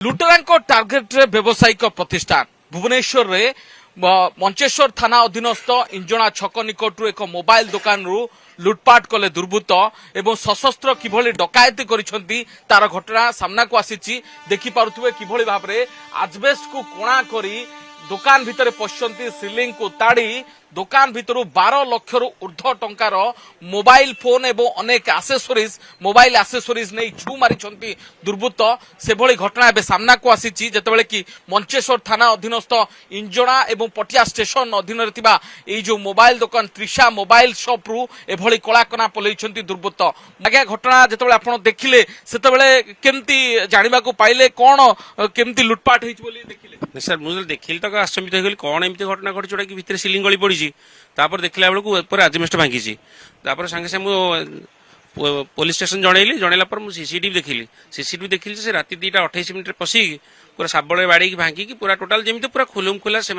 लुटेरा टार्गेट रे व्यावसायिक प्रतिष्ठान भुवनेश्वर रे मंचेश्वर थाना अधीनस्थ इंजणा छक निकटू एक मोबाइल दुकान रु लुटपाट कले दुर्बृत्त एवं सशस्त्र किभली डकायती करिसेंती तार घटना सामना को आसीची देखि पारुथुबे किभली भाबरे आजबेस्ट को कोणा करी दुकान भितर पशंती सिलिंग को ताड़ी दुकान भितर 12 लाख रु ऊर्ध्व टंकार मोबाइल फोन एवं अनेक आसेसोरीज मोबाइल आसेसोरीज नहीं छु मारी दुर्बृत्त से भली घटना एबे सामना को आसीची जेतेबेले कि मंचेश्वर थाना अधीनस्थ इंजणा एवं पटिया स्टेशन अधीन रे थिबा एई जो मोबाइल दुकान त्रिशा मोबाइल शॉप रु एभली कलाकना पलैछंती दुर्बृत्त आगे घटना जेतेबेले आपण देखिले सेतेबेले केमती जानिबा को पाइले कोन केमती लुटपाट हेछि बोली देखिले सर मुझे देखिल तो आश्चर्य होगी कौन एमती घटना घटी जोटा कि भितर सिलिंग गली पड़ी देखला बेलू आजबेस्ट भांगी सागे सागे पुलिस स्टेशन जनइला सीसीटीवी देखिली से राति 2:28 मिनट पशि पूरा साबड़े बाड़ी भांगी पूरा टोटाल जमी पूरा खुलम खुला से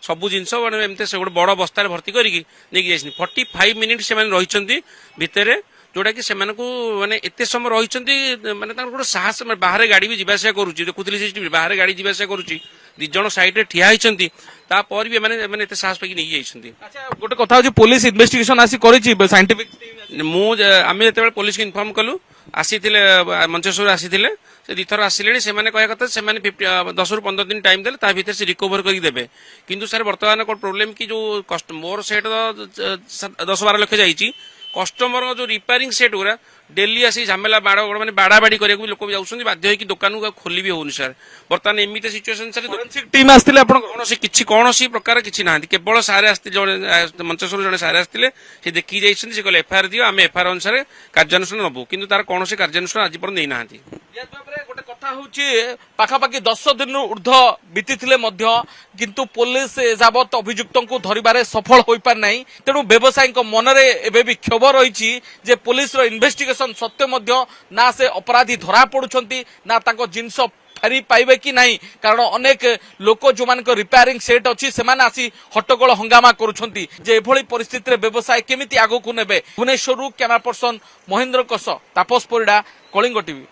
सबू जिनस एमती से गोटे बड़ बस्तार भर्ती करके 45 मिनिट से रही भितर जोटा कि माने एत समय रही माने गोटे साहस बाहर गाड़ी भी जावास करुच्ची देखुली सीसीटीवी बाहर गाड़ी जावास करुच्ची दी जन साइड ठिया होती तापर भी माने एत साहस पाई नहीं जाइछंती। अच्छा गोटे कथा होची पुलिस इन्वेस्टिगेशन आसी करिछि साइंटिफिक आमे जेतेबेले पुलिस को इन्फॉर्म कलु आसीथिले मंचेश्वर आसीथिले से दिथर आसिले से माने कहया कथा से माने 10 रु 15 दिन टाइम देले ता भीतर से रिकवर करि देबे किंतु सर वर्तमान को प्रॉब्लम की जो मोर सेट 10-12 लाख जाइछि कस्टमर जो रिपेयरिंग सेट गुरा डेली आसी झमेला बाड़ मैंने बाड़ा बाड़ी करने लोक जाऊँ बाध्य दुकान को खोली भी होनी सर बर्तमान एमती सिचुएसन सर टीम आसते कौन प्रकार किसी ना केवल सारे मंचेश्वर जड़े सारे आसते देखी जाइए कहले एफआईआर दियो आम एफआईआर अनुसार कार्यानुष्ठान नबू किंतु तार कौन कार्यानुष्ठान आज पर्यंत नहीं ना गोटे कथा होची पाखापाखि 10 दिन ऊर्ध बीती किंतु पुलिस एजावत अभियुक्त को धरबार सफल हो पार नहीं तेणु व्यवसायी मनरे एबे भी क्षोभ रही जे पुलिस इन्वेस्टिगेशन सत्य ना से अपराधी धरा पड़ुछंती ना तांको जिनस फेरी पाइबे कि नहीं कारण अनेक लोक जो मान रिपेयरिंग सेट अच्छी से आसी हट्टगोल हंगामा करुछंती जे एभली परिस्थिति रे व्यवसाय केमिति आगो को नेबे भुवनेश्वर कैमरा पर्सन महेंद्र तापस परिडा कलिंग टीवी।